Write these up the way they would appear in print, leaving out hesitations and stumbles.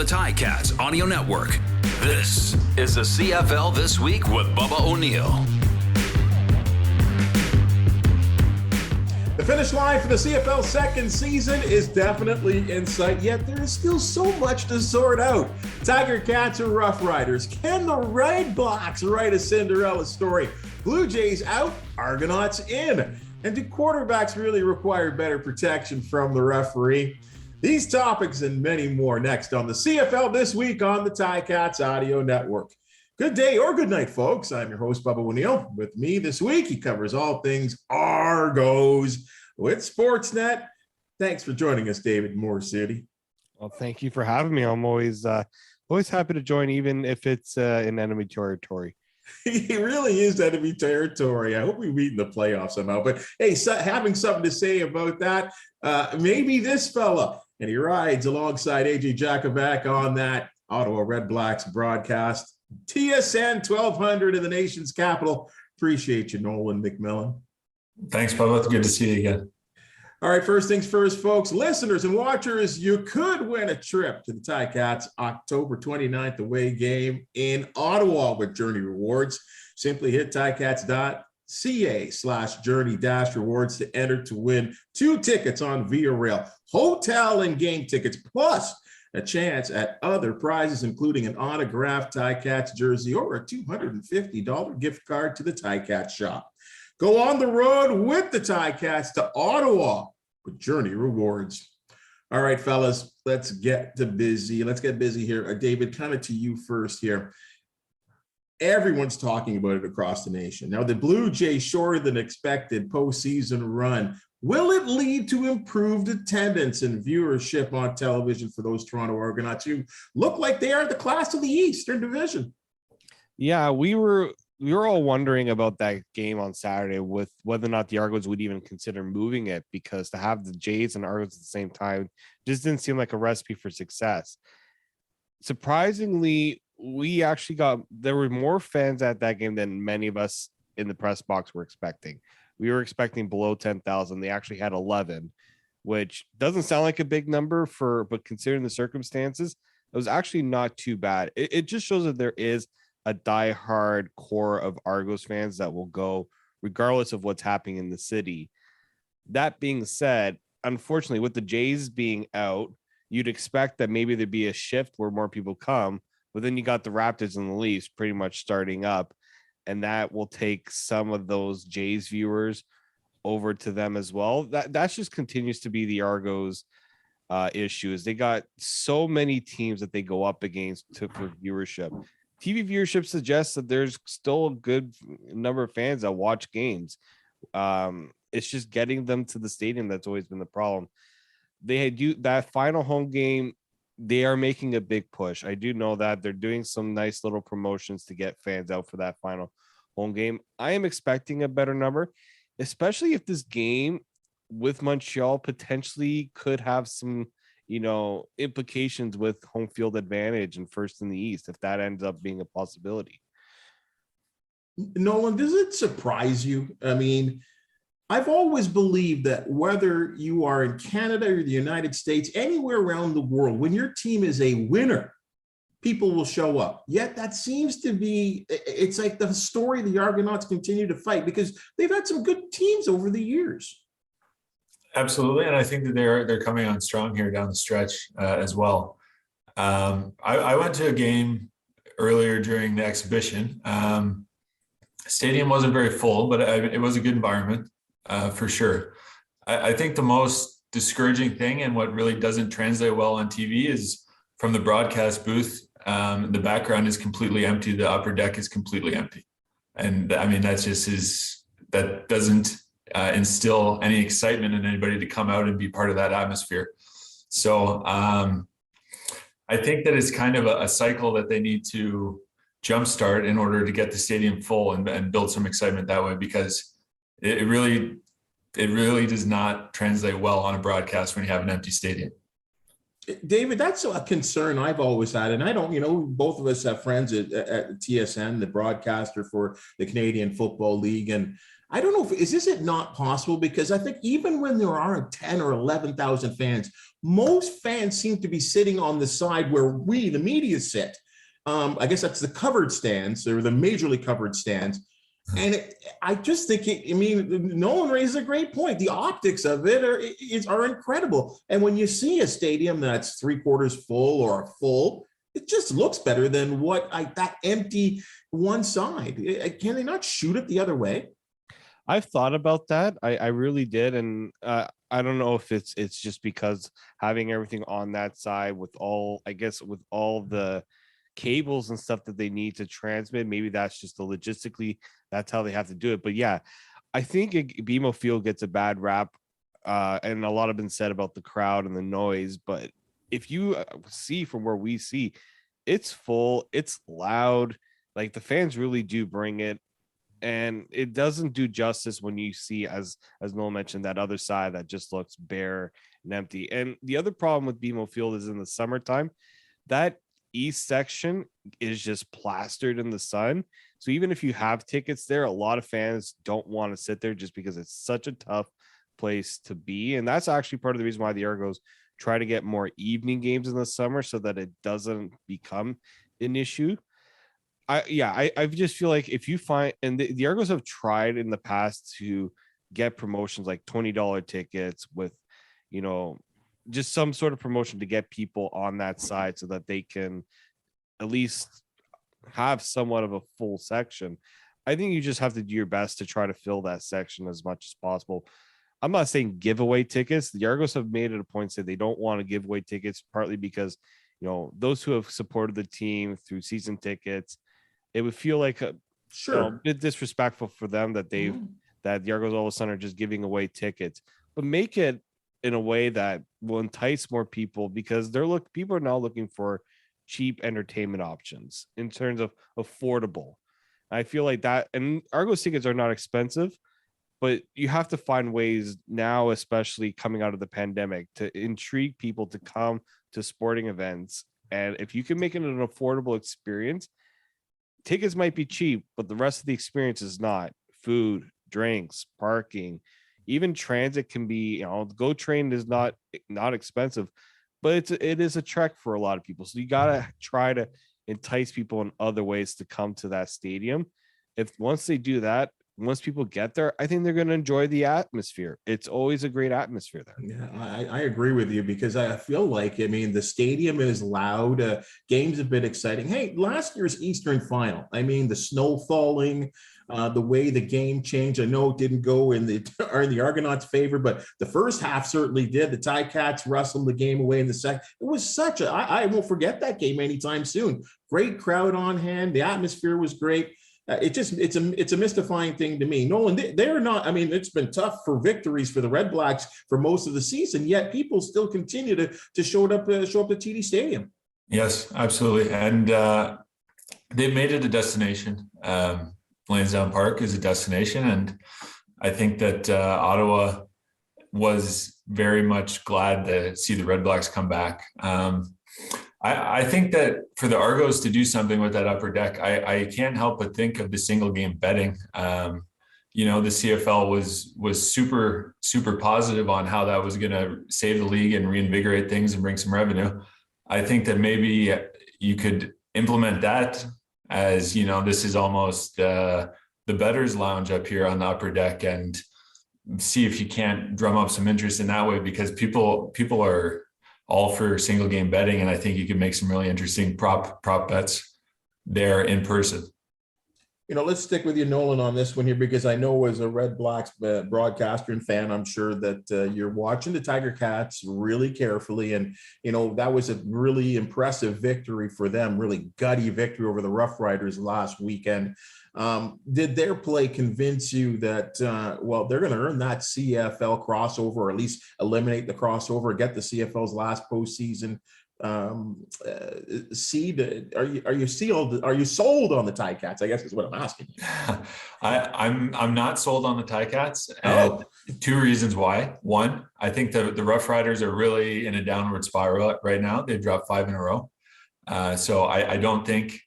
the Ticats Audio Network. This is the CFL This Week with Bubba O'Neil. The finish line for the CFL second season is definitely in sight, yet there is still so much to sort out. Tiger Cats or Roughriders? Can the Redblacks write a Cinderella story? Blue Jays out, Argonauts in. And do quarterbacks really require better protection from the referee? These topics and many more next on the CFL This Week on the Ticats Audio Network. Good day or good night, folks. I'm your host, Bubba O'Neil. With me this week, he covers all things Argos with Sportsnet. Thanks for joining us, David Morassutti. Well, thank you for having me. I'm always happy to join, even if it's in enemy territory. He really is enemy territory. I hope we meet in the playoffs somehow. But hey, having something to say about that, maybe this fella. And he rides alongside AJ Jakovac on that Ottawa Redblacks broadcast. TSN 1200 in the nation's capital. Appreciate you, Nolan MacMillan. Thanks, Bubba. Good to see you again. All right, first things first, folks. Listeners and watchers, you could win a trip to the Ticats October 29th away game in Ottawa with Journey Rewards. Simply hit ticats.ca/journey-rewards to enter to win 2 tickets on Via Rail, hotel and game tickets, plus a chance at other prizes, including an autographed Ticats jersey or a $250 gift card to the Ticats shop. Go on the road with the Ticats to Ottawa with Journey Rewards. All right, fellas, let's get busy. Let's get busy here. David, kind of to you first here. Everyone's talking about it across the nation. Now, the Blue Jays shorter than expected postseason run. Will it lead to improved attendance and viewership on television for those Toronto Argonauts who look like they are the class of the Eastern Division? Yeah, we were all wondering about that game on Saturday with whether or not the Argos would even consider moving it, because to have the Jays and Argos at the same time just didn't seem like a recipe for success. Surprisingly, there were more fans at that game than many of us in the press box were expecting. We were expecting below 10,000. They actually had 11, which doesn't sound like a big number but considering the circumstances, it was actually not too bad. It just shows that there is a diehard core of Argos fans that will go regardless of what's happening in the city. That being said, unfortunately, with the Jays being out, you'd expect that maybe there'd be a shift where more people come, but then you got the Raptors and the Leafs pretty much starting up, and that will take some of those Jays viewers over to them as well. That just continues to be the Argos issues. They got so many teams that they go up against for viewership. TV viewership suggests that there's still a good number of fans that watch games. It's just getting them to the stadium that's always been the problem. They do that final home game. They are making a big push. I do know that they're doing some nice little promotions to get fans out for that final home game. I am expecting a better number, especially if this game with Montreal potentially could have some, implications with home field advantage and first in the East, if that ends up being a possibility. Nolan, does it surprise you? I mean, I've always believed that whether you are in Canada or the United States, anywhere around the world, when your team is a winner, people will show up. Yet that seems to be, it's like the story the Argonauts continue to fight because they've had some good teams over the years. Absolutely, and I think that they're coming on strong here down the stretch as well. I went to a game earlier during the exhibition. Stadium wasn't very full, but it was a good environment for sure. I think the most discouraging thing and what really doesn't translate well on TV is from the broadcast booth, the background is completely empty, the upper deck is completely empty. And I mean, that doesn't instill any excitement in anybody to come out and be part of that atmosphere. So I think that it's kind of a cycle that they need to jumpstart in order to get the stadium full and build some excitement that way, because it really does not translate well on a broadcast when you have an empty stadium. David, that's a concern I've always had. And I don't, both of us have friends at TSN, the broadcaster for the Canadian Football League. And I don't know is it not possible? Because I think even when there are 10 or 11,000 fans, most fans seem to be sitting on the side where we, the media, sit. I guess that's the covered stands or the majorly covered stands. And I just think, Nolan raises a great point. The optics of it are incredible. And when you see a stadium that's 3/4 full or full, it just looks better than that empty one side. Can they not shoot it the other way? I've thought about that. I really did. And I don't know if it's just because having everything on that side with all the cables and stuff that they need to transmit, maybe that's just logistically, that's how they have to do it. But yeah, I think BMO Field gets a bad rap, and a lot have been said about the crowd and the noise. But if you see from where we see, it's full, it's loud, like the fans really do bring it. And it doesn't do justice when you see, as Noel mentioned, that other side that just looks bare and empty. And the other problem with BMO Field is in the summertime, that east section is just plastered in the sun. So even if you have tickets there, a lot of fans don't want to sit there just because it's such a tough place to be. And that's actually part of the reason why the Argos try to get more evening games in the summer so that it doesn't become an issue. I just feel like if you find, and the Argos have tried in the past to get promotions like $20 tickets with, just some sort of promotion to get people on that side so that they can at least have somewhat of a full section. I think you just have to do your best to try to fill that section as much as possible. I'm not saying give away tickets. The Argos have made it a point to say they don't want to give away tickets, partly because, those who have supported the team through season tickets, it would feel like a bit disrespectful for them that that the Argos all of a sudden are just giving away tickets, but make it in a way that will entice more people, because people are now looking for cheap entertainment options in terms of affordable. I feel like that, and Argos tickets are not expensive, but you have to find ways now, especially coming out of the pandemic, to intrigue people to come to sporting events. And if you can make it an affordable experience, tickets might be cheap, but the rest of the experience is not. Food, drinks, parking, even transit can be, the GO train is not expensive, but it is a trek for a lot of people. So you got to try to entice people in other ways to come to that stadium. Once they do that, once people get there, I think they're going to enjoy the atmosphere. It's always a great atmosphere there. Yeah, I agree with you, because I feel like, the stadium is loud. Games have been exciting. Hey, last year's Eastern final, the snow falling, the way the game changed. I know it didn't go in the Argonauts' favor, but the first half certainly did. The Ticats wrestled the game away in the second. It was I won't forget that game anytime soon. Great crowd on hand. The atmosphere was great. It's a mystifying thing to me. Nolan, they're not. It's been tough for victories for the Red Blacks for most of the season, yet people still continue to show up to TD Stadium. Yes, absolutely, and they've made it a destination. Lansdowne Park is a destination, and I think that Ottawa was very much glad to see the Red Blacks come back. I think that for the Argos to do something with that upper deck, I can't help but think of the single game betting. The CFL was super, super positive on how that was going to save the league and reinvigorate things and bring some revenue. I think that maybe you could implement that as, this is almost the bettors lounge up here on the upper deck, and see if you can't drum up some interest in that way, because people are all for single game betting. And I think you can make some really interesting prop bets there in person. Let's stick with you, Nolan, on this one here, because I know as a Red Blacks broadcaster and fan, I'm sure that you're watching the Tiger Cats really carefully. And, that was a really impressive victory for them, really gutty victory over the Roughriders last weekend. Did their play convince you that, they're going to earn that CFL crossover, or at least eliminate the crossover, get the CFL's last postseason seed? Are you sold on the Ticats, I guess is what I'm asking you. I'm not sold on the Ticats. Oh. Two reasons why. One, I think the Roughriders are really in a downward spiral right now. They've dropped 5 in a row. So I don't think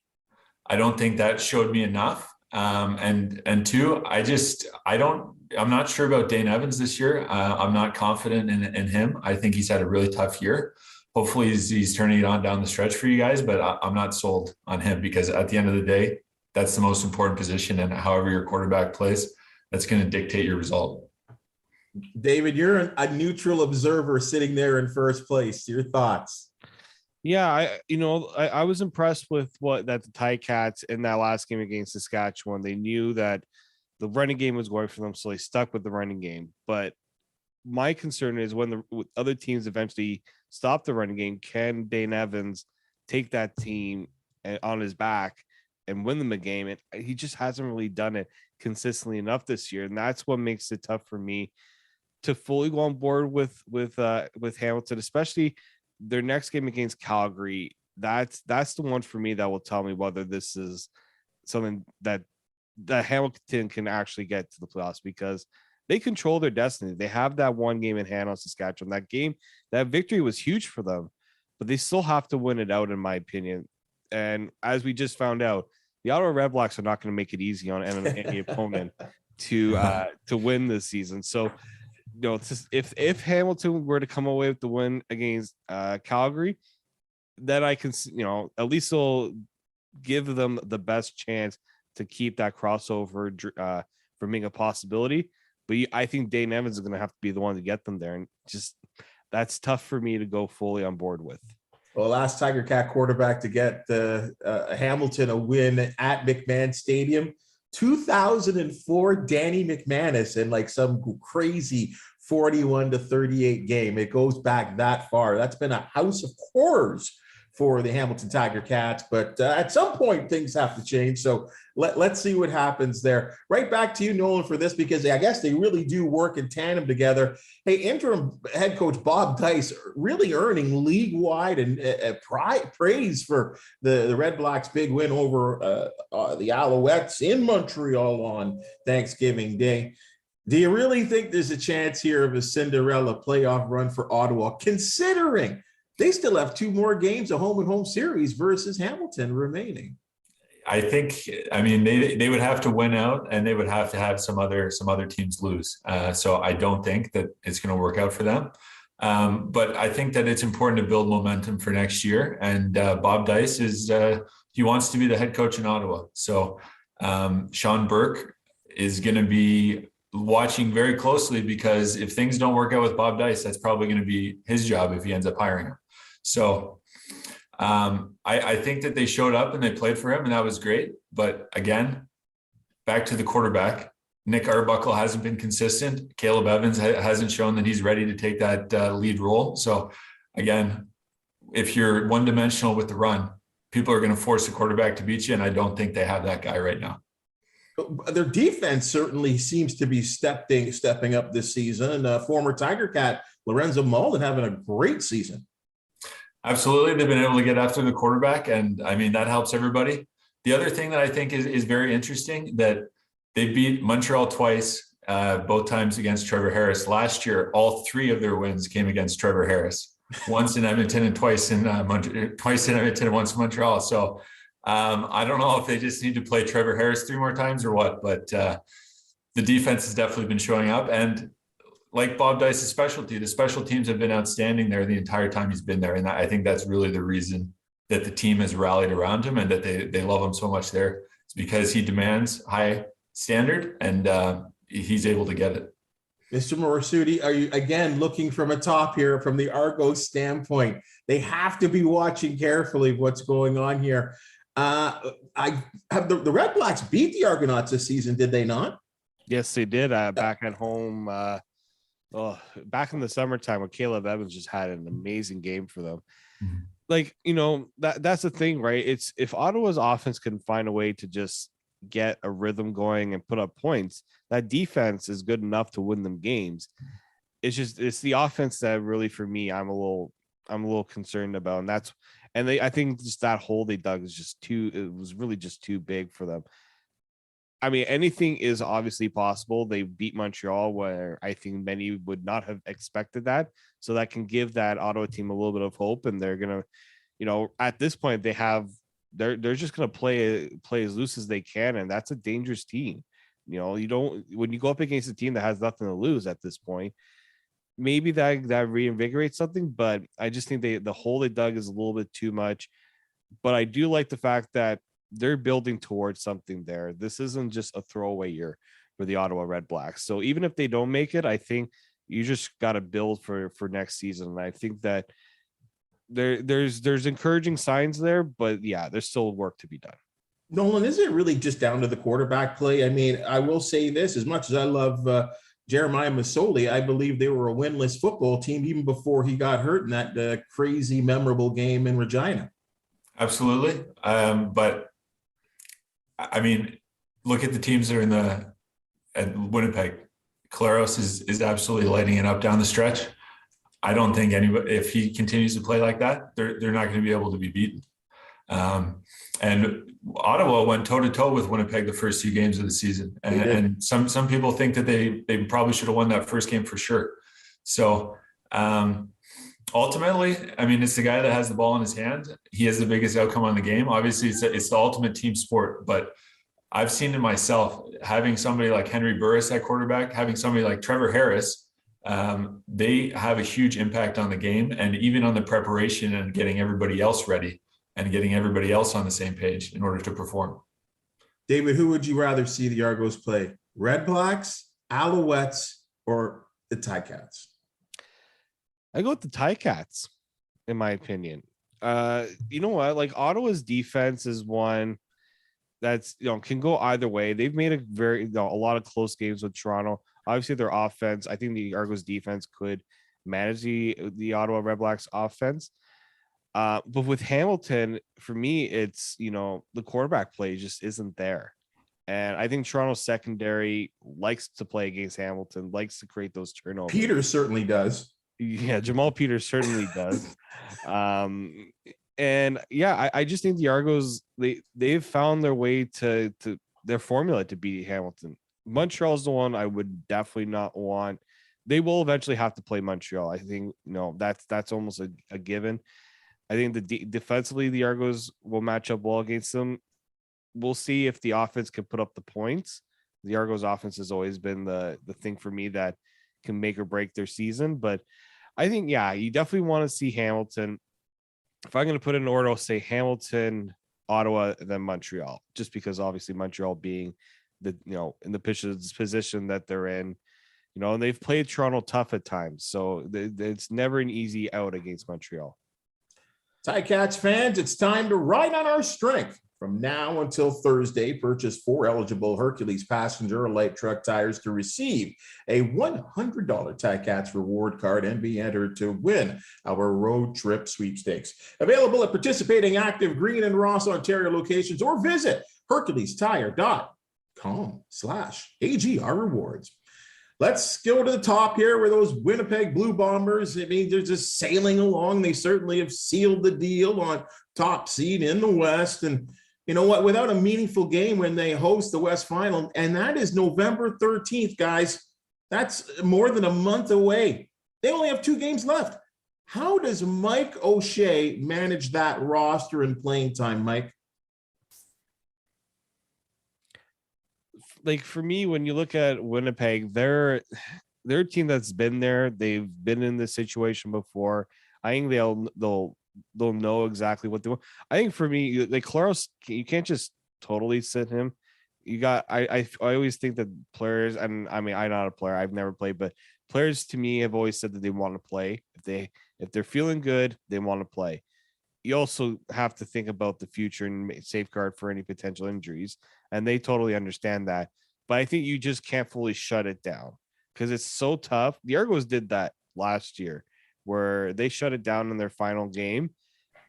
that showed me enough. And two, I'm not sure about Dane Evans this year. I'm not confident in him. I think he's had a really tough year. Hopefully he's turning it on down the stretch for you guys, but I'm not sold on him, because at the end of the day, that's the most important position, and however your quarterback plays, that's going to dictate your result. David, you're a neutral observer sitting there in first place. Your thoughts? Yeah, I was impressed with the Ticats in that last game against Saskatchewan. They knew that the running game was going for them, so they stuck with the running game. But my concern is when the other teams eventually stop the running game, can Dane Evans take that team on his back and win them a game? And he just hasn't really done it consistently enough this year, and that's what makes it tough for me to fully go on board with Hamilton, especially their next game against Calgary. That's the one for me that will tell me whether this is something that Hamilton can actually get to the playoffs, because they control their destiny. They have that one game in hand on Saskatchewan. That victory was huge for them, but they still have to win it out, in my opinion. And as we just found out, the Ottawa Redblacks are not going to make it easy on any opponent to win this season. So, if Hamilton were to come away with the win against Calgary, then I can, at least it'll give them the best chance to keep that crossover from being a possibility. But I think Dane Evans is going to have to be the one to get them there, and just that's tough for me to go fully on board with. Well, last Tiger Cat quarterback to get Hamilton a win at McMahon Stadium, 2004, Danny McManus, in like some crazy 41-38 game. It goes back that far. That's been a house of horrors for the Hamilton Tiger Cats, but at some point things have to change. So let's see what happens there. Right back to you, Nolan, for this, because I guess they really do work in tandem together. Hey, interim head coach Bob Dyce really earning league-wide and praise for the Red Blacks' big win over the Alouettes in Montreal on Thanksgiving Day. Do you really think there's a chance here of a Cinderella playoff run for Ottawa, considering they still have two more games, a home and home series versus Hamilton remaining? I think, they would have to win out, and they would have to have some other teams lose. So I don't think that it's going to work out for them. But I think that it's important to build momentum for next year. And Bob Dyce he wants to be the head coach in Ottawa. So Sean Burke is going to be watching very closely, because if things don't work out with Bob Dyce, that's probably going to be his job if he ends up hiring him. So I think that they showed up and they played for him, and that was great. But again, back to the quarterback, Nick Arbuckle hasn't been consistent. Caleb Evans hasn't shown that he's ready to take that lead role. So again, if you're one-dimensional with the run, people are going to force the quarterback to beat you, and I don't think they have that guy right now. Their defense certainly seems to be stepping up this season. And former Tiger Cat Lorenzo Mullen having a great season. Absolutely. They've been able to get after the quarterback, and that helps everybody. The other thing that I think is very interesting, that they beat Montreal twice, both times against Trevor Harris. Last year, all three of their wins came against Trevor Harris, once in Edmonton and twice in Edmonton and once in Montreal. So I don't know if they just need to play Trevor Harris three more times or what, but the defense has definitely been showing up. And like Bob Dyce's specialty, the special teams have been outstanding there the entire time he's been there. And I think that's really the reason that the team has rallied around him and that they love him so much there. It's because he demands high standard, and he's able to get it. Mr. Morassutti, are you again looking from a top here from the Argos standpoint? They have to be watching carefully what's going on here. I have the Red Blacks beat the Argonauts this season, did they not? Yes, they did. Back at home, back in the summertime when Caleb Evans just had an amazing game for them. Mm-hmm. Like, that's the thing, right? It's if Ottawa's offense can find a way to just get a rhythm going and put up points, that defense is good enough to win them games. It's the offense that really, for me, I'm a little concerned about, and I think just that hole they dug it was really just too big for them. I mean, anything is obviously possible. They beat Montreal, where I think many would not have expected that. So that can give that Ottawa team a little bit of hope. And they're going to, at this point, they have they're just going to play as loose as they can, and that's a dangerous team. You know, you don't, when you go up against a team that has nothing to lose at this point, maybe that reinvigorates something, but I just think the hole they dug is a little bit too much. But I do like the fact that they're building towards something there. This isn't just a throwaway year for the Ottawa Redblacks. So even if they don't make it, I think you just got to build for next season. And I think that there's encouraging signs there, but yeah, there's still work to be done. Nolan, is it really just down to the quarterback play? I mean, I will say this, as much as I love Jeremiah Masoli, I believe they were a winless football team even before he got hurt in that crazy, memorable game in Regina. Absolutely. But I mean, look at the teams that are at Winnipeg. Claros is absolutely lighting it up down the stretch. I don't think anybody, if he continues to play like that, they're not going to be able to be beaten. And Ottawa went toe-to-toe with Winnipeg the first 2 games of the season. And some people think that they probably should have won that first game for sure. So ultimately, I mean, it's the guy that has the ball in his hand. He has the biggest outcome on the game. Obviously, it's the ultimate team sport, but I've seen it myself, having somebody like Henry Burris at quarterback, having somebody like Trevor Harris, they have a huge impact on the game and even on the preparation and getting everybody else ready and getting everybody else on the same page in order to perform. David, who would you rather see the Argos play? Redblacks, Alouettes, or the Ticats? I go with the Ticats, in my opinion. You know what? Like, Ottawa's defense is one that's, you know, can go either way. They've made a lot of close games with Toronto. Obviously, their offense, I think the Argos defense could manage the Ottawa Redblacks offense. But with Hamilton, for me, it's, you know, the quarterback play just isn't there. And I think Toronto's secondary likes to play against Hamilton, likes to create those turnovers. Peters certainly does. Yeah, Jamal Peters certainly does. And yeah, I just think the Argos, they've found their way to their formula to beat Hamilton. Montreal's the one I would definitely not want. They will eventually have to play Montreal. I think, you know, that's almost a given. I think defensively, the Argos will match up well against them. We'll see if the offense can put up the points. The Argos offense has always been the thing for me that can make or break their season. But I think, yeah, you definitely want to see Hamilton. If I'm going to put it in order, I'll say Hamilton, Ottawa, and then Montreal, just because obviously Montreal being in the position that they're in, you know, and they've played Toronto tough at times. So it's never an easy out against Montreal. Ticats fans, it's time to ride on our strength. From now until Thursday, purchase 4 eligible Hercules passenger or light truck tires to receive a $100 Ticats reward card and be entered to win our road trip sweepstakes. Available at participating Active Green and Ross, Ontario locations, or visit HerculesTire.com/AGR rewards. Let's go to the top here where those Winnipeg Blue Bombers, I mean, they're just sailing along. They certainly have sealed the deal on top seed in the West. And you know what? Without a meaningful game when they host the West Final, and that is November 13th, guys. That's more than a month away. They only have 2 games left. How does Mike O'Shea manage that roster in playing time, Mike? Like, for me, when you look at Winnipeg, they're a team that's been there. They've been in this situation before. I think they'll know exactly what they want. I think for me, like Claros, you can't just totally sit him. You got, I always think that players, and I mean, I'm not a player, I've never played, but players to me have always said that they want to play. If they're feeling good, they want to play. You also have to think about the future and safeguard for any potential injuries. And they totally understand that. But I think you just can't fully shut it down because it's so tough. The Argos did that last year where they shut it down in their final game.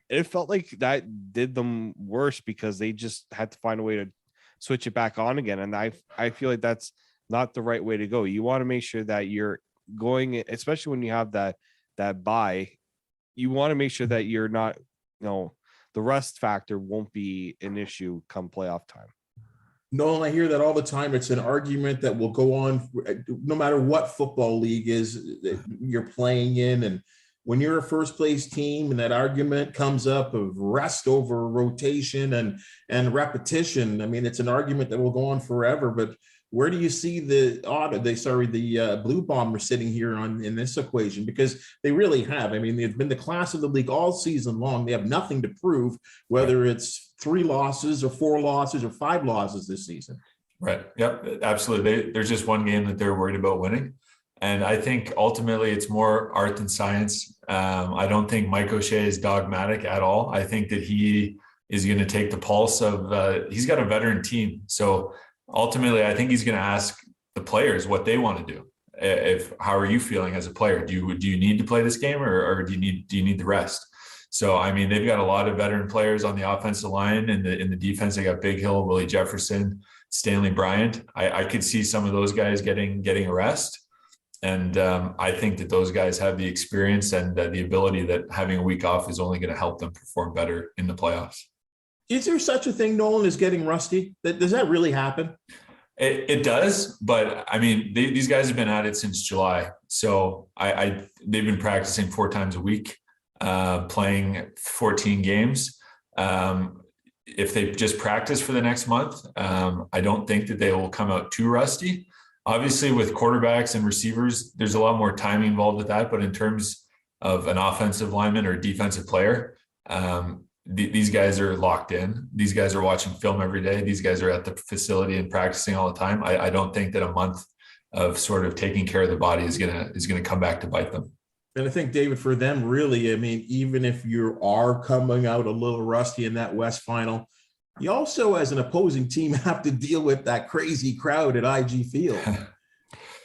It felt like that did them worse because they just had to find a way to switch it back on again. And I feel like that's not the right way to go. You want to make sure that you're going, especially when you have that bye, you want to make sure that you're not, the rust factor won't be an issue come playoff time. No, I hear that all the time. It's an argument that will go on no matter what football league is that you're playing in. And, when you're a first place team and that argument comes up of rest over rotation and repetition. I mean, it's an argument that will go on forever, but where do you see the Blue Bombers sitting here in this equation? Because they really have. I mean, they've been the class of the league all season long. They have nothing to prove, whether it's 3 losses or 4 losses or 5 losses this season. Right. Yep. Absolutely. There's just one game that they're worried about winning. And I think ultimately it's more art than science. I don't think Mike O'Shea is dogmatic at all. I think that he is going to take the pulse of, he's got a veteran team. So ultimately, I think he's going to ask the players what they want to do. How are you feeling as a player? Do you need to play this game or do you need the rest? So, I mean, they've got a lot of veteran players on the offensive line, and in the defense, they got Big Hill, Willie Jefferson, Stanley Bryant. I could see some of those guys getting a rest. And I think that those guys have the experience and the ability that having a week off is only going to help them perform better in the playoffs. Is there such a thing, Nolan, as getting rusty? Does that really happen? It does, but I mean, these guys have been at it since July. So they've been practicing 4 times a week, playing 14 games. If they just practice for the next month, I don't think that they will come out too rusty. Obviously, with quarterbacks and receivers, there's a lot more timing involved with that. But in terms of an offensive lineman or defensive player, these guys are locked in. These guys are watching film every day. These guys are at the facility and practicing all the time. I don't think that a month of sort of taking care of the body is gonna come back to bite them. And I think, David, for them, really, I mean, even if you are coming out a little rusty in that West final, you also, as an opposing team, have to deal with that crazy crowd at IG Field.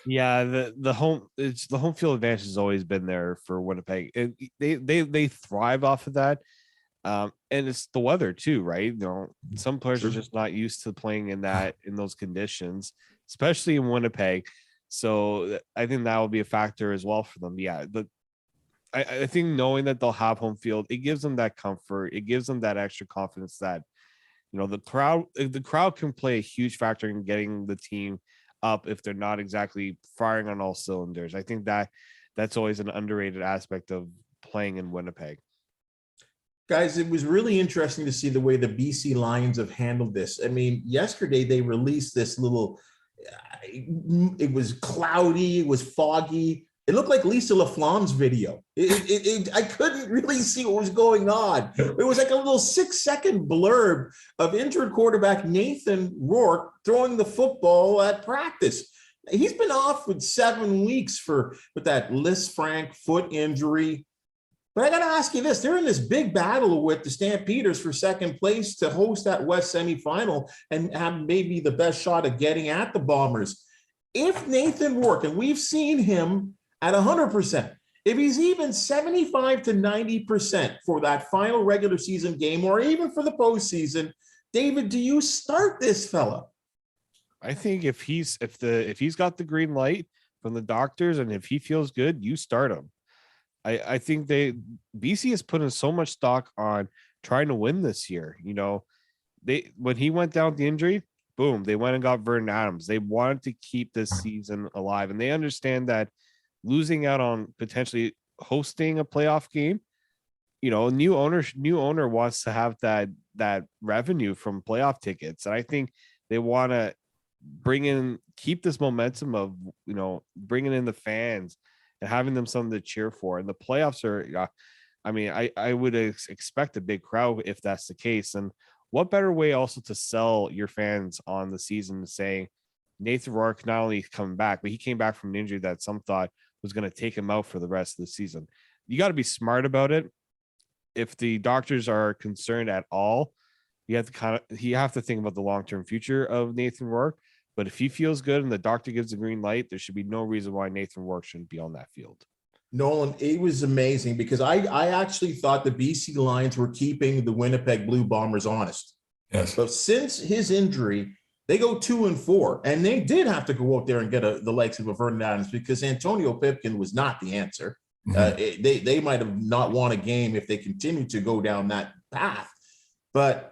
Yeah, the home field advantage has always been there for Winnipeg. They thrive off of that. And it's the weather too, right? You know, some players are just not used to playing in those conditions, especially in Winnipeg. So I think that will be a factor as well for them. Yeah, but I think knowing that they'll have home field, it gives them that comfort. It gives them that extra confidence that, you know, the crowd can play a huge factor in getting the team up if they're not exactly firing on all cylinders. I think that's always an underrated aspect of playing in Winnipeg. Guys, it was really interesting to see the way the BC Lions have handled this. I mean, yesterday they released this little, it was cloudy, it was foggy. It looked like Lisa LaFlamme's video. I couldn't really see what was going on. It was like a little 6-second blurb of injured quarterback Nathan Rourke throwing the football at practice. He's been off with 7 weeks with that Lisfranc foot injury. But I got to ask you this. They're in this big battle with the Stampeders for second place to host that West semifinal and have maybe the best shot at getting at the Bombers. If Nathan Rourke, and we've seen him at 100%, if he's even 75 to 90% for that final regular season game or even for the postseason, David, do you start this fella? I think if he's got the green light from the doctors and if he feels good, you start him. I think BC has put in so much stock on trying to win this year. You know, when he went down with the injury, boom, they went and got Vernon Adams. They wanted to keep this season alive, and they understand that losing out on potentially hosting a playoff game, you know, new owner wants to have that revenue from playoff tickets, and I think they want to keep this momentum of, you know, bringing in the fans and having them something to cheer for. And the playoffs are, I mean, I would expect a big crowd if that's the case. And what better way also to sell your fans on the season, saying Nathan Rourke not only coming back, but he came back from an injury that some thought was going to take him out for the rest of the season. You got to be smart about it. If the doctors are concerned at all, you have to think about the long-term future of Nathan Rourke. But if he feels good and the doctor gives the green light, there should be no reason why Nathan Rourke shouldn't be on that field. Nolan, it was amazing because I actually thought the BC Lions were keeping the Winnipeg Blue Bombers honest. Yes. But since his injury, they go 2-4, and they did have to go out there and get the likes of a Vernon Adams because Antonio Pipkin was not the answer. Mm-hmm. They might have not won a game if they continued to go down that path. But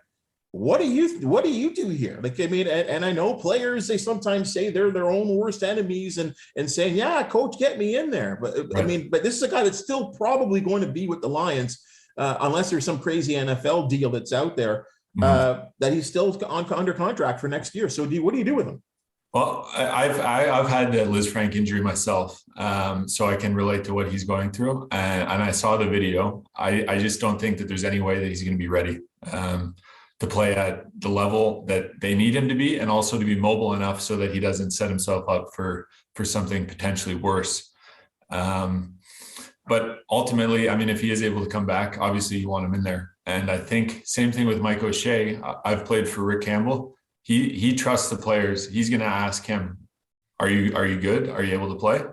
what do you do here? Like, I mean, and I know players, they sometimes say they're their own worst enemies and saying, yeah, coach, get me in there. But right. I mean, but this is a guy that's still probably going to be with the Lions unless there's some crazy NFL deal that's out there that he's still under contract for next year. So what do you do with him? Well, I've had the Liz Frank injury myself, so I can relate to what he's going through. And I saw the video. I just don't think that there's any way that he's going to be ready to play at the level that they need him to be, and also to be mobile enough so that he doesn't set himself up for something potentially worse. But ultimately, I mean, if he is able to come back, obviously you want him in there. And I think same thing with Mike O'Shea. I've played for Rick Campbell. He trusts the players. He's going to ask him, are you good? Are you able to play?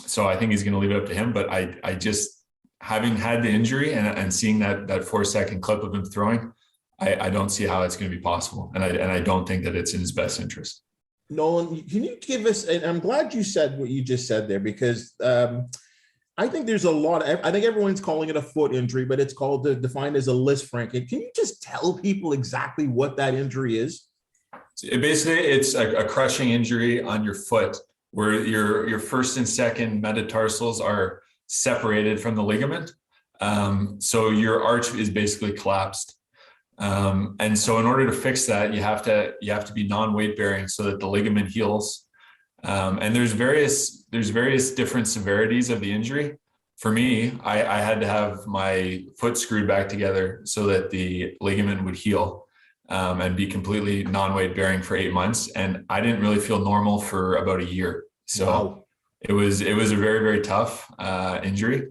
So I think he's going to leave it up to him. But I just, having had the injury and seeing that 4-second clip of him throwing, I don't see how it's going to be possible. And I don't think that it's in his best interest. Nolan, can you give us, and I'm glad you said what you just said there, because I think there's a lot I think everyone's calling it a foot injury, but it's defined as a Liz Frank. Can you just tell people exactly what that injury is? It's a crushing injury on your foot where your first and second metatarsals are separated from the ligament. So your arch is basically collapsed. And so in order to fix that, you have to be non-weight bearing so that the ligament heals. And there's various different severities of the injury. For me, I had to have my foot screwed back together so that the ligament would heal and be completely non-weight bearing for 8 months. And I didn't really feel normal for about a year. So wow. It was a very, very tough injury.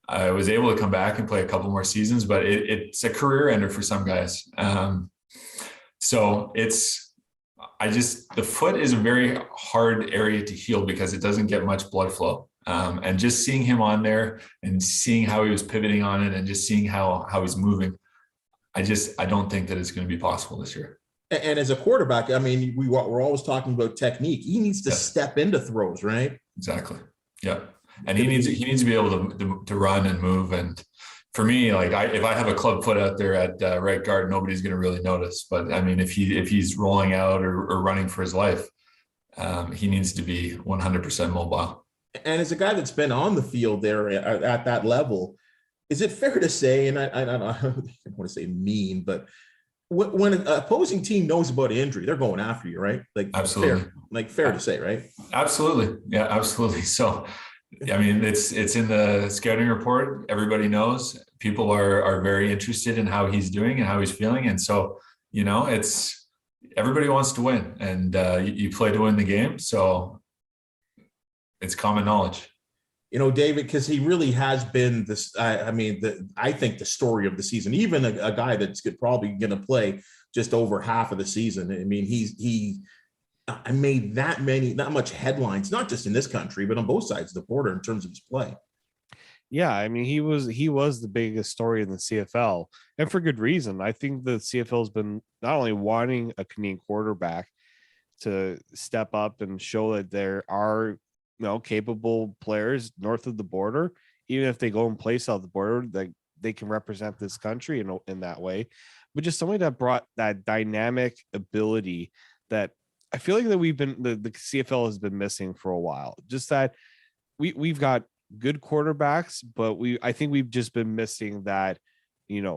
I was able to come back and play a couple more seasons, but it's a career ender for some guys. So the foot is a very hard area to heal because it doesn't get much blood flow. And just seeing him on there and seeing how he was pivoting on it and just seeing how he's moving, I don't think that it's going to be possible this year. And as a quarterback, I mean, we're always talking about technique. He needs to step into throws, right? Exactly. Yeah. And he needs to be able to run and move. And for me, like if I have a club foot out there at right guard, nobody's going to really notice. But I mean, if he's rolling out or running for his life, he needs to be 100% mobile. And as a guy that's been on the field there at that level, is it fair to say, and I don't want to say mean, but when an opposing team knows about injury, they're going after you, right? Like absolutely, fair to say, right? Absolutely, yeah, absolutely. So, I mean, it's in the scouting report. Everybody knows. People are very interested in how he's doing and how he's feeling, and so it's everybody wants to win, and you play to win the game. So it's common knowledge. David, because he really has been this. I think the story of the season. Even a guy that's probably going to play just over half of the season. I mean, he made that much headlines, not just in this country, but on both sides of the border in terms of his play. Yeah, I mean, he was the biggest story in the CFL, and for good reason. I think the CFL has been not only wanting a Canadian quarterback to step up and show that there are capable players north of the border, even if they go and play south of the border, that they can represent this country in that way. But just somebody that brought that dynamic ability that I feel like that the CFL has been missing for a while. Just that we've got good quarterbacks, but I think we've just been missing that,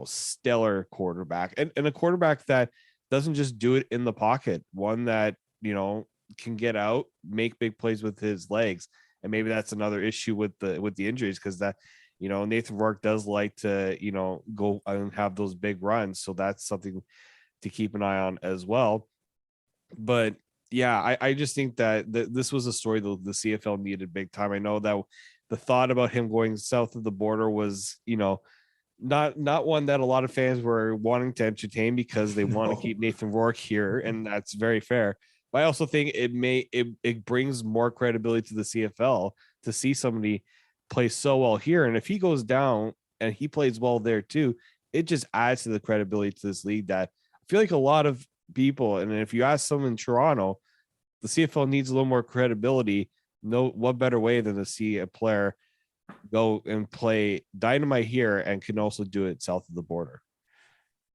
stellar quarterback and a quarterback that doesn't just do it in the pocket, one that, can get out, make big plays with his legs. And maybe that's another issue with the injuries, because that, Nathan Rourke does like to, go and have those big runs. So that's something to keep an eye on as well. But yeah, I just think that this was a story that the CFL needed big time. I know that the thought about him going south of the border was, not one that a lot of fans were wanting to entertain, because they want to keep Nathan Rourke here, and that's very fair. But I also think it brings more credibility to the CFL to see somebody play so well here. And if he goes down and he plays well there too, it just adds to the credibility to this league that I feel like a lot of people, and if you ask someone in Toronto, the CFL needs a little more credibility. No, what better way than to see a player go and play dynamite here and can also do it south of the border.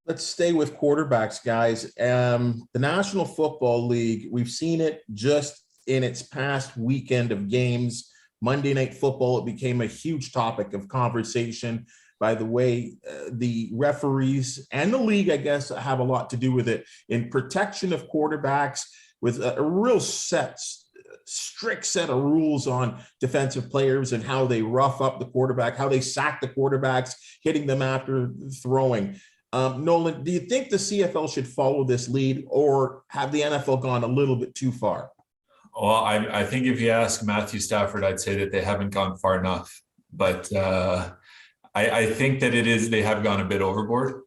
Let's stay with quarterbacks, guys. The National Football League, we've seen it just in its past weekend of games. Monday Night Football, it became a huge topic of conversation. By the way, the referees and the league, I guess, have a lot to do with it in protection of quarterbacks with a real strict set of rules on defensive players and how they rough up the quarterback, how they sack the quarterbacks, hitting them after throwing. Nolan, do you think the CFL should follow this lead, or have the NFL gone a little bit too far? Well, I think if you ask Matthew Stafford, I'd say that they haven't gone far enough. But I think that they have gone a bit overboard.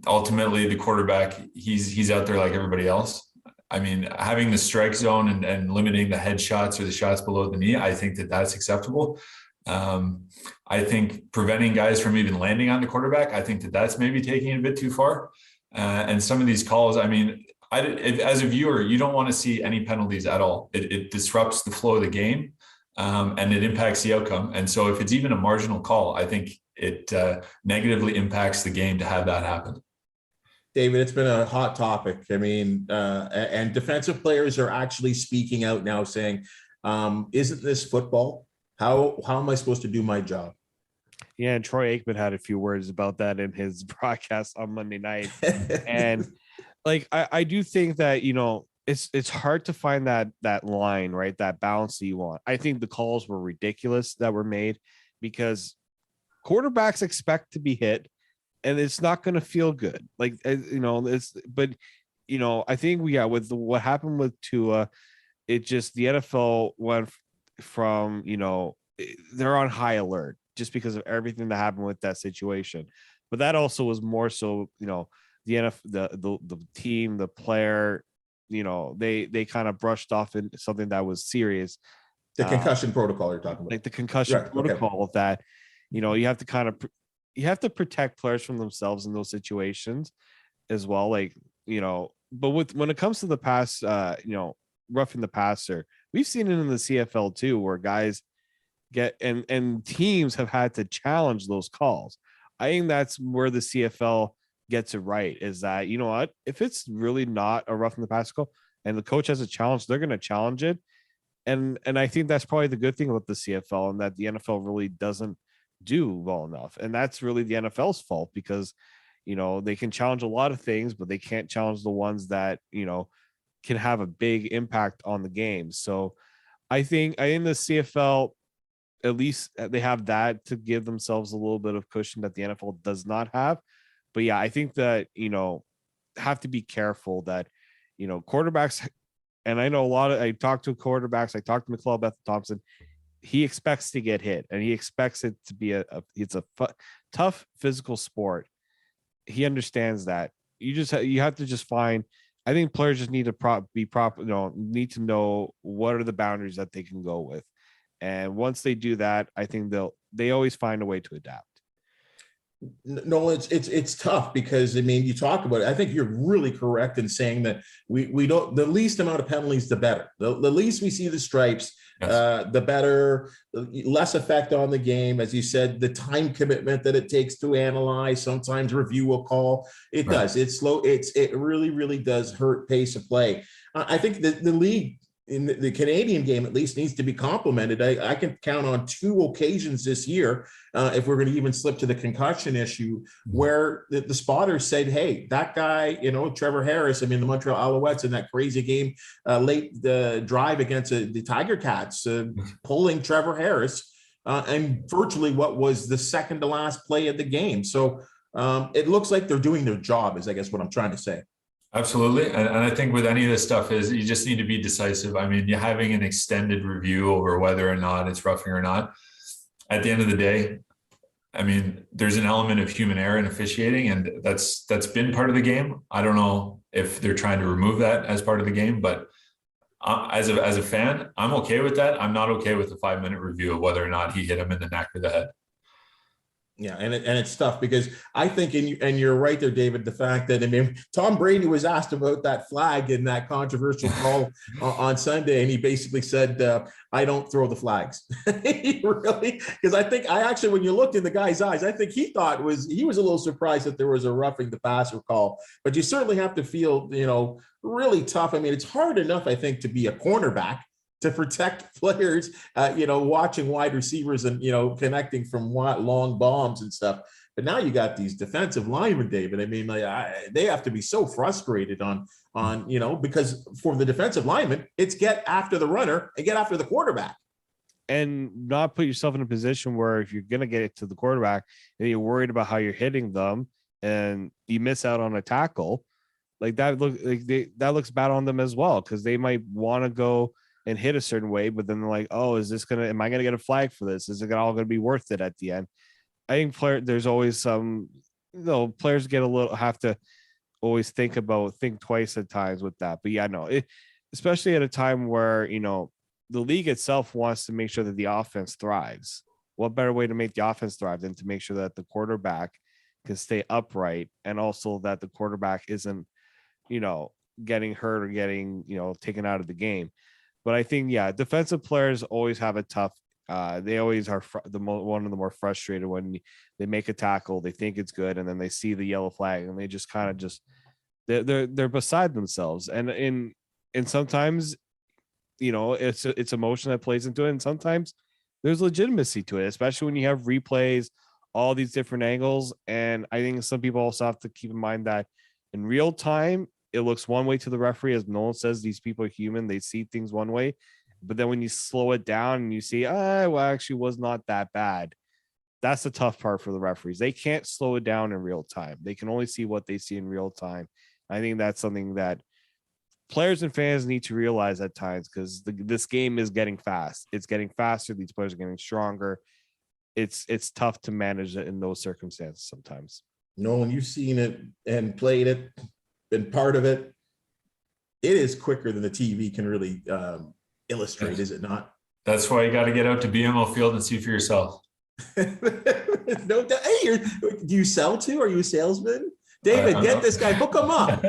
Ultimately, the quarterback, he's out there like everybody else. I mean, having the strike zone and limiting the headshots or the shots below the knee, I think that that's acceptable. I think preventing guys from even landing on the quarterback, I think that that's maybe taking it a bit too far. And some of these calls, I mean, as a viewer, you don't want to see any penalties at all. It disrupts the flow of the game, and it impacts the outcome. And so if it's even a marginal call, I think it negatively impacts the game to have that happen. David, it's been a hot topic. I mean, and defensive players are actually speaking out now saying, isn't this football? How am I supposed to do my job? Yeah, and Troy Aikman had a few words about that in his broadcast on Monday night. And like, I do think that, it's hard to find that line, right? That balance that you want. I think the calls were ridiculous that were made because quarterbacks expect to be hit, and it's not going to feel good. Like, I think with what happened with Tua, it just, the NFL went from, they're on high alert just because of everything that happened with that situation. But that also was more so, the NFL, the team, the player, they kind of brushed off in something that was serious. The concussion protocol you're talking about. Like the concussion protocol that, you have to protect players from themselves in those situations as well. Like, but when it comes to the pass, roughing the passer, we've seen it in the CFL too, where guys get and teams have had to challenge those calls. I think that's where the CFL gets it right, is that, if it's really not a roughing the passer call and the coach has a challenge, they're going to challenge it. And I think that's probably the good thing about the CFL, and that the NFL really doesn't do well enough. And that's really the NFL's fault, because, they can challenge a lot of things, but they can't challenge the ones that, can have a big impact on the game. So I think in the CFL, at least they have that to give themselves a little bit of cushion that the NFL does not have. But yeah, I think that, have to be careful that, quarterbacks, and I know I talked to quarterbacks, I talked to McLeod Beth Thompson, he expects to get hit, and he expects it to be it's a tough physical sport. He understands that. You have to just find, I think players just need to be proper, need to know what are the boundaries that they can go with. And once they do that, I think they always find a way to adapt. No, it's tough because, I mean, you talk about it. I think you're really correct in saying that we don't, the least amount of penalties, the better. The least we see the stripes, yes, the better, less effect on the game. As you said, the time commitment that it takes to analyze, sometimes review a call. It right. does. It's slow. It really, really does hurt pace of play. I think that the league, in the Canadian game, at least, needs to be complimented. I can count on 2 occasions this year, if we're going to even slip to the concussion issue, where the spotters said, hey, that guy, Trevor Harris, the Montreal Alouettes in that crazy game, late the drive against the Tiger Cats, pulling Trevor Harris, and virtually what was the second to last play of the game. So it looks like they're doing their job, is I guess what I'm trying to say. Absolutely. And I think with any of this stuff is you just need to be decisive. I mean, you're having an extended review over whether or not it's roughing or not. At the end of the day, I mean, there's an element of human error in officiating, and that's been part of the game. I don't know if they're trying to remove that as part of the game, but as a fan, I'm okay with that. I'm not okay with the 5-minute review of whether or not he hit him in the neck or the head. Yeah, and it's tough because I think, and you're right there, David, the fact that, I mean, Tom Brady was asked about that flag in that controversial call on Sunday, and he basically said, I don't throw the flags. Really? Because I actually, when you looked in the guy's eyes, I think he was a little surprised that there was a roughing the passer call. But you certainly have to feel, really tough. I mean, it's hard enough, I think, to be a cornerback, to protect players, watching wide receivers and, connecting from long bombs and stuff. But now you got these defensive linemen, David. I mean, they have to be so frustrated on, because for the defensive lineman, it's get after the runner and get after the quarterback. And not put yourself in a position where if you're going to get it to the quarterback and you're worried about how you're hitting them and you miss out on a tackle, like that looks bad on them as well, because they might want to go and hit a certain way, but then they're like, oh, am I going to get a flag for this? Is it all going to be worth it at the end? I think there's always some, players have to always think twice at times with that. But yeah, no, especially at a time where, the league itself wants to make sure that the offense thrives. What better way to make the offense thrive than to make sure that the quarterback can stay upright, and also that the quarterback isn't, getting hurt or getting, taken out of the game. But I think, defensive players always have a tough. They always are one of the more frustrated when they make a tackle, they think it's good, and then they see the yellow flag, and they just kind of they're beside themselves. And sometimes, it's emotion that plays into it, and sometimes there's legitimacy to it, especially when you have replays, all these different angles. And I think some people also have to keep in mind that in real time, it looks one way to the referee. As Nolan says, these people are human. They see things one way. But then when you slow it down and you see, actually was not that bad. That's the tough part for the referees. They can't slow it down in real time. They can only see what they see in real time. I think that's something that players and fans need to realize at times, because this game is getting fast. It's getting faster. These players are getting stronger. It's tough to manage it in those circumstances sometimes. Nolan, you've seen it and played it, been part of it. It is quicker than the TV can really illustrate, is it not? That's why you got to get out to BMO Field and see for yourself. No doubt. Hey, do you sell to? Are you a salesman? David, get this guy, book him up.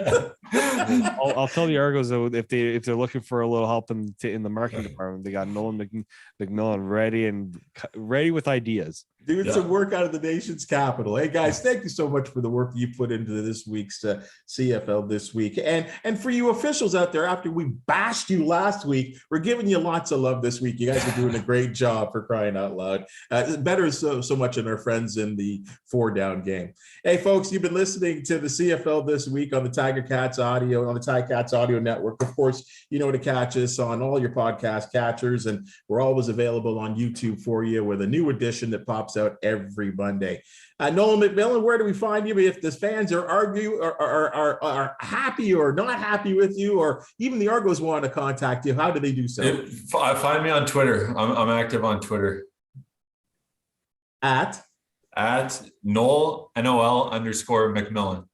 I'll tell the Argos, though, if they're looking for a little help in the marketing department, they got Nolan MacMillan ready with ideas. Doing some work out of the nation's capital. Hey guys, thank you so much for the work you put into this week's CFL this week, and for you officials out there. After we bashed you last week, we're giving you lots of love this week. You guys are doing a great job, for crying out loud. Better so much than our friends in the 4-down game. Hey folks, you've been listening to the CFL this week on the Tiger Cats Audio, on the Tiger Cats Audio Network. Of course, you know to catch us on all your podcast catchers, and we're always available on YouTube for you with a new edition that pops out every Monday. Nolan MacMillan, where do we find you if the fans are happy or not happy with you, or even the Argos want to contact you? How do they do so? Find me on Twitter. I'm active on Twitter. At Noel, NOL _MacMillan.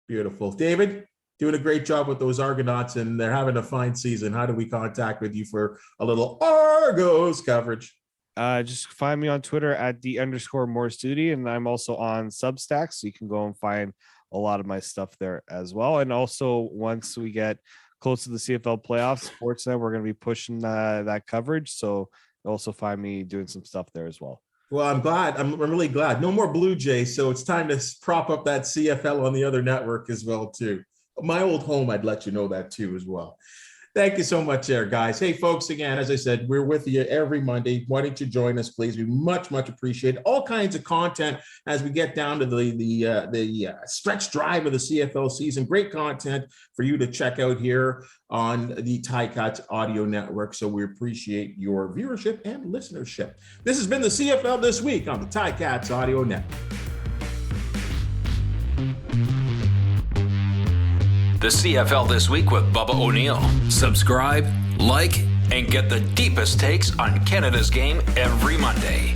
Beautiful. David, doing a great job with those Argonauts, and they're having a fine season. How do we contact with you for a little Argos coverage? Just find me on Twitter at _Morassutti, and I'm also on Substack, so you can go and find a lot of my stuff there as well. And also, once we get close to the CFL playoffs, Sportsnet, we're going to be pushing that coverage, so also find me doing some stuff there as well. Well, I'm glad. I'm really glad. No more Blue Jays, so it's time to prop up that CFL on the other network as well too. My old home, I'd let you know that too as well. Thank you so much there, guys. Hey, folks, again, as I said, we're with you every Monday. Why don't you join us, please? We much appreciate all kinds of content as we get down to the stretch drive of the CFL season. Great content for you to check out here on the Ticats Audio Network. So we appreciate your viewership and listenership. This has been the CFL This Week on the Ticats Audio Network. The CFL This Week with Bubba O'Neil. Subscribe, like, and get the deepest takes on Canada's game every Monday.